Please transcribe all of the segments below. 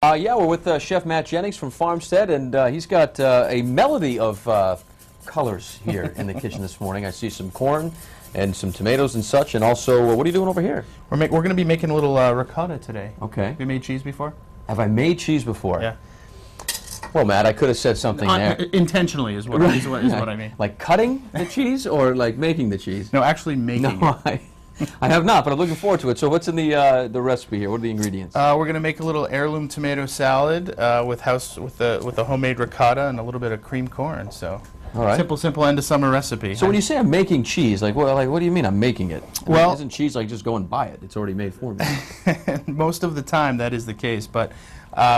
Yeah, we're with Chef Matt Jennings from Farmstead, and he's got a melody of colors here in the kitchen this morning. I see some corn and some tomatoes and such, and also, what are you doing over here? We're going to be making a little ricotta today. Okay. Have you made cheese before? Have I made cheese before? Yeah. Well, Matt, I could have said something there. Intentionally is what I mean. Like cutting the cheese or like making the cheese? No, actually making it. I have not, but I'm looking forward to it. So what's in the recipe here? What are the ingredients? We're going to make a little heirloom tomato salad with a homemade ricotta and a little bit of cream corn. So all right. Simple end of summer recipe. So when you say I'm making cheese, like what do you mean I'm making it? Well, isn't cheese like just go and buy it? It's already made for me. Most of the time that is the case, but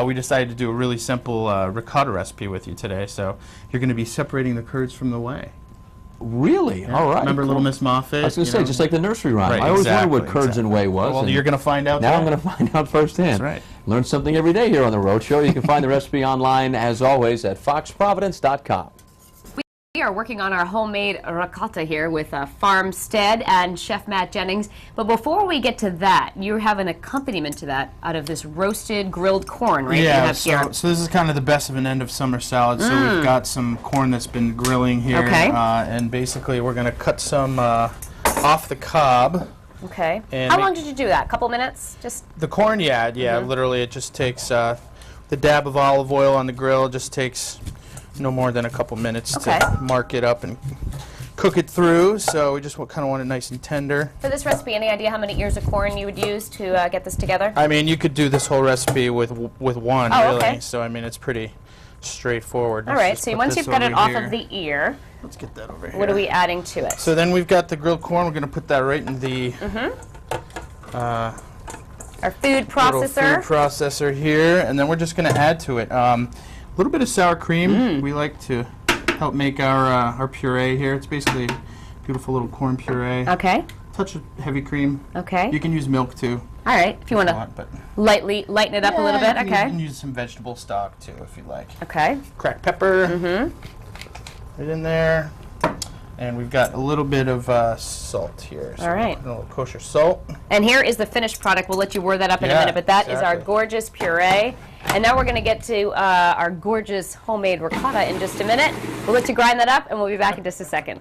we decided to do a really simple ricotta recipe with you today. So you're going to be separating the curds from the whey. Really? Yeah. All right. Remember cool. Little Miss Moffat? I was going to say, just like the nursery rhyme. Right, I always exactly, wondered what curds and whey was. Well, you're going to find out now. today. I'm going to find out firsthand. That's right. Learn something every day here on the Road Show. You can find the recipe online, as always, at foxprovidence.com. We are working on our homemade ricotta here with Farmstead and Chef Matt Jennings. But before we get to that, you have an accompaniment to that out of this roasted grilled corn, right? Yeah, you have here. So this is kind of the best of an end of summer salad. So we've got some corn that's been grilling here. Okay. And basically we're going to cut some off the cob. Okay. And how long did you do that? A couple minutes? Just the corn, yeah. Literally it just takes the dab of olive oil on the grill. It just takes no more than a couple minutes to mark it up and cook it through. So we just kind of want it nice and tender. for this recipe, any idea how many ears of corn you would use to get this together? I mean, you could do this whole recipe with one, Oh, really. okay. So I mean, it's pretty straightforward. All right. So once you've got it off of the ear, let's get that over here. what are we adding to it? So then we've got the grilled corn. We're going to put that right in the Our food little processor. food processor here, and then we're just going to add to it a little bit of sour cream. We like to help make our puree here. It's basically beautiful little corn puree. Okay. Touch of heavy cream. Okay. You can use milk too. All right. If you want to But lightly lighten it up a little bit. You Okay. can use some vegetable stock too if you like. Okay. Cracked pepper. Right in there. And we've got a little bit of salt here. So All right. a little kosher salt. And here is the finished product. We'll let you whir that up in a Yeah, minute, but that is our exactly. gorgeous puree. And now we're going to get to our gorgeous homemade ricotta in just a minute. We'll let you grind that up, and we'll be back in just a second.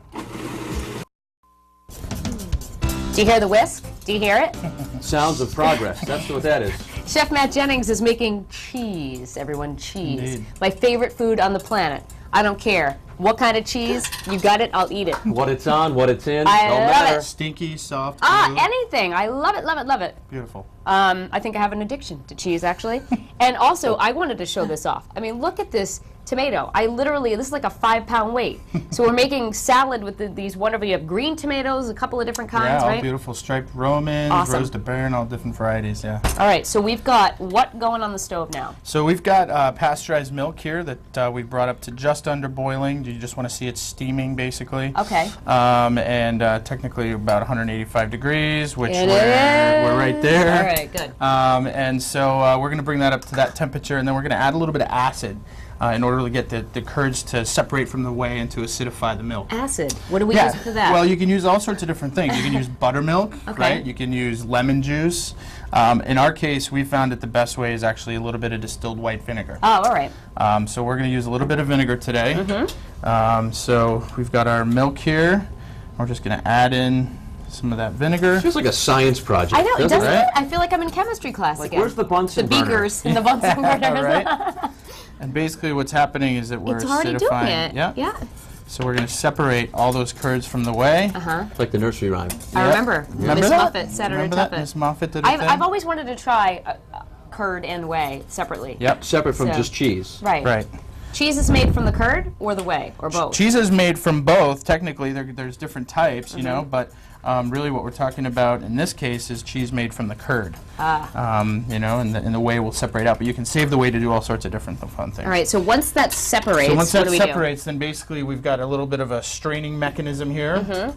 Do you hear the whisk? Do you hear it? Sounds of progress. That's what that is. Chef Matt Jennings is making cheese, everyone, cheese. Indeed. My favorite food on the planet. I don't care what kind of cheese, you got it, I'll eat it. What it's on, what it's in, I don't love matter. it. Stinky, soft. Ah, blue. anything. I love it, love it, love it. Beautiful. I think I have an addiction to cheese, actually. And also, I wanted to show this off. I mean, look at this tomato. This is like a 5-pound weight. So we're making salad with these wonderful, you have green tomatoes, a couple of different kinds, all right? beautiful striped Romans, Awesome. Rose de Baron, all different varieties, yeah. All right, so we've got what going on the stove now? So we've got pasteurized milk here that we've brought up to just under boiling. You just want to see it steaming, basically. Okay. And technically about 185 degrees, which It we're is. right there. All right, good. And so we're going to bring that up to that temperature, and then we're going to add a little bit of acid in order to get the curds to separate from the whey and to acidify the milk. Acid. What do we use for that? Well, you can use all sorts of different things. You can use buttermilk, right? You can use lemon juice. In our case, we found that the best way is actually a little bit of distilled white vinegar. Oh, all right. So we're going to use a little bit of vinegar today. So we've got our milk here. We're just going to add in some of that vinegar. Feels like a science project. I know, doesn't it? it? I feel like I'm in chemistry class Like, again. where's the Bunsen The burner? beakers and the Bunsen burners. Right? And basically what's happening is that we're It's already doing acidifying. it. Yeah. Yeah. So we're going to separate all those curds from the whey. It's like the nursery rhyme. I remember. Remember Miss that? Muffet said it or Remember that? Tuffet. Miss Muffet did a thing? I've always wanted to try curd and whey separately. Yep. Separate from So- just cheese. Right. Right. Cheese is made from the curd or the whey or both? Cheese is made from both. Technically, there's different types, you know, but really what we're talking about in this case is cheese made from the curd. You know, and the whey will separate out. But you can save the whey to do all sorts of different fun things. All right, so once that separates, So once what that do we separates, then basically we've got a little bit of a straining mechanism here.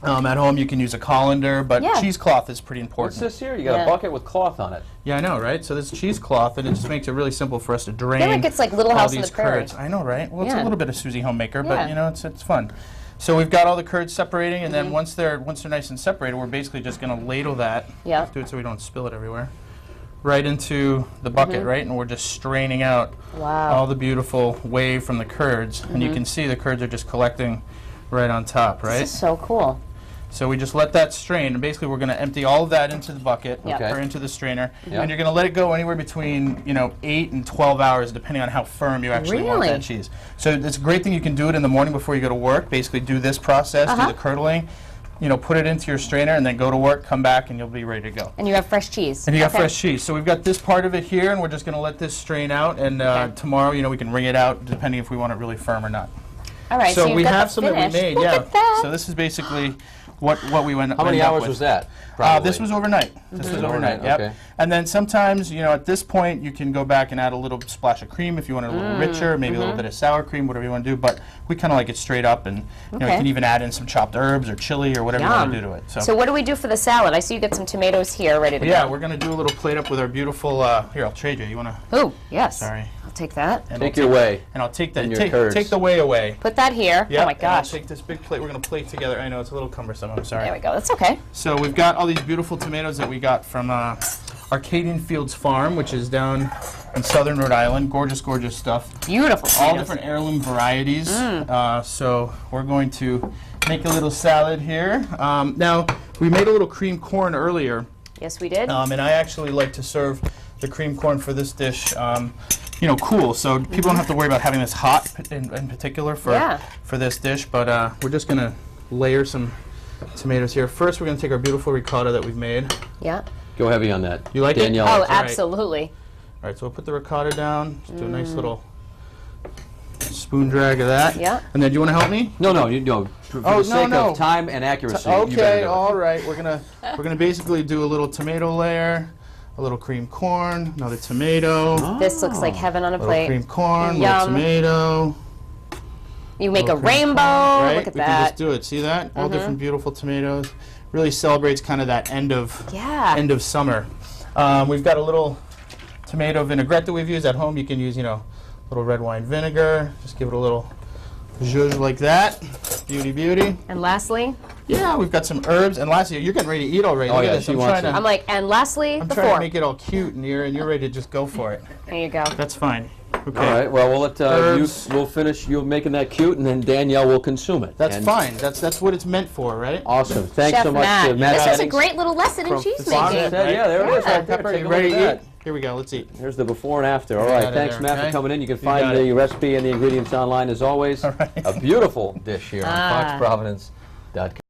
At home you can use a colander, but Yeah. cheesecloth is pretty What's important. this here? You got Yeah. a bucket with cloth on it. Yeah, I know, right? So this is cheesecloth, and it just makes it really simple for us to drain. I feel like it's like Little all House on these the Prairie. curds. I know, right? Well, it's Yeah. a little bit of Susie Homemaker, Yeah. but you know, it's fun. So we've got all the curds separating, and then once they're nice and separated, we're basically just going to ladle that. Yeah. Do it so we don't spill it everywhere. right into the bucket, right? And we're just straining out all the beautiful whey from the curds. And you can see the curds are just collecting right on top, right? This is so cool. So we just let that strain, and basically we're going to empty all of that into the bucket Yep. or into the strainer, Yep. and you're going to let it go anywhere between 8 and 12 hours, depending on how firm you actually want Really? that cheese. So it's a great thing you can do it in the morning before you go to work. Basically, do this process, do the curdling, put it into your strainer, and then go to work, come back, and you'll be ready to go. And you have fresh cheese. And you got fresh cheese. So we've got this part of it here, and we're just going to let this strain out, and tomorrow, we can wring it out, depending if we want it really firm or not. All right, so So you've we got have the some that we finish. made, Look yeah. at that. So this is basically what we went. How many ended up hours with. was that? This was overnight. This was overnight. Yep. okay. And then sometimes, at this point, you can go back and add a little splash of cream if you want it a little richer, maybe a little bit of sour cream, whatever you want to do. But we kind of like it straight up, and you can even add in some chopped herbs or chili or whatever you want to do to it. So what do we do for the salad? I see you got some tomatoes here ready to Yeah, go. we're gonna do a little plate up with our beautiful. Here, I'll trade you. You wanna? Oh, yes. Sorry. I'll take that. And Take I'll your whey. And I'll take that. and your Take curds. the whey away. Put that here. Yep, Oh my and I'll gosh. take this big plate. We're gonna plate together. I know it's a little cumbersome. I'm sorry. There we go. That's okay. So we've got all these beautiful tomatoes that we got from Arcadian Fields Farm, which is down in southern Rhode Island. Gorgeous, gorgeous stuff. Beautiful All tomatoes. different heirloom varieties. So we're going to make a little salad here. Now, we made a little cream corn earlier, Yes, we did. and I actually like to serve the cream corn for this dish cool, so people don't have to worry about having this hot in particular for this dish, but we're just going to layer some tomatoes here. First, we're going to take our beautiful ricotta that we've made. Yeah. Go heavy on that. You like it? Danielle. Oh, all right. absolutely. All right, so we'll put the ricotta down, just do a nice little spoon drag of that. Yeah. And then, do you want to help me? No, for the sake of time and accuracy. you better Okay, do it. all right. We're gonna basically do a little tomato layer, a little cream corn, another tomato, This looks like heaven on a little plate. cream corn, little Yum. tomato. You make a little cream rainbow. corn, right? Look at We can that. just do it. See that? All different beautiful tomatoes. Really celebrates kind of that end of summer. We've got a little tomato vinaigrette that we've used at home. You can use, little red wine vinegar. Just give it a little zhuzh like that. Beauty, beauty. And lastly, Yeah, we've got some herbs. And lastly, you're getting ready to eat already. Oh, Look yeah, at this. she I'm wants trying it. to, I'm like, and lastly, I'm the trying to fork. make it all cute, and you're ready to just go for it. There you go. That's fine. Okay. All right. Well, we'll let Herbs. we'll finish you making that cute, and then Danielle will consume it. That's And fine. That's what it's meant for, right? Awesome. Thanks Chef so much Matt. to Matt This is a Jennings great little lesson in from cheese Farmstead. making. Right? Yeah, there it is. Yeah. Right there. Okay, Take a ready look to at eat? that. Here we go. Let's eat. Here's the before and after. All Got right. it Thanks, there, Matt, okay? for coming in. You can You find got the it. recipe and the ingredients online as always. All right. A beautiful dish here on foxprovidence.com.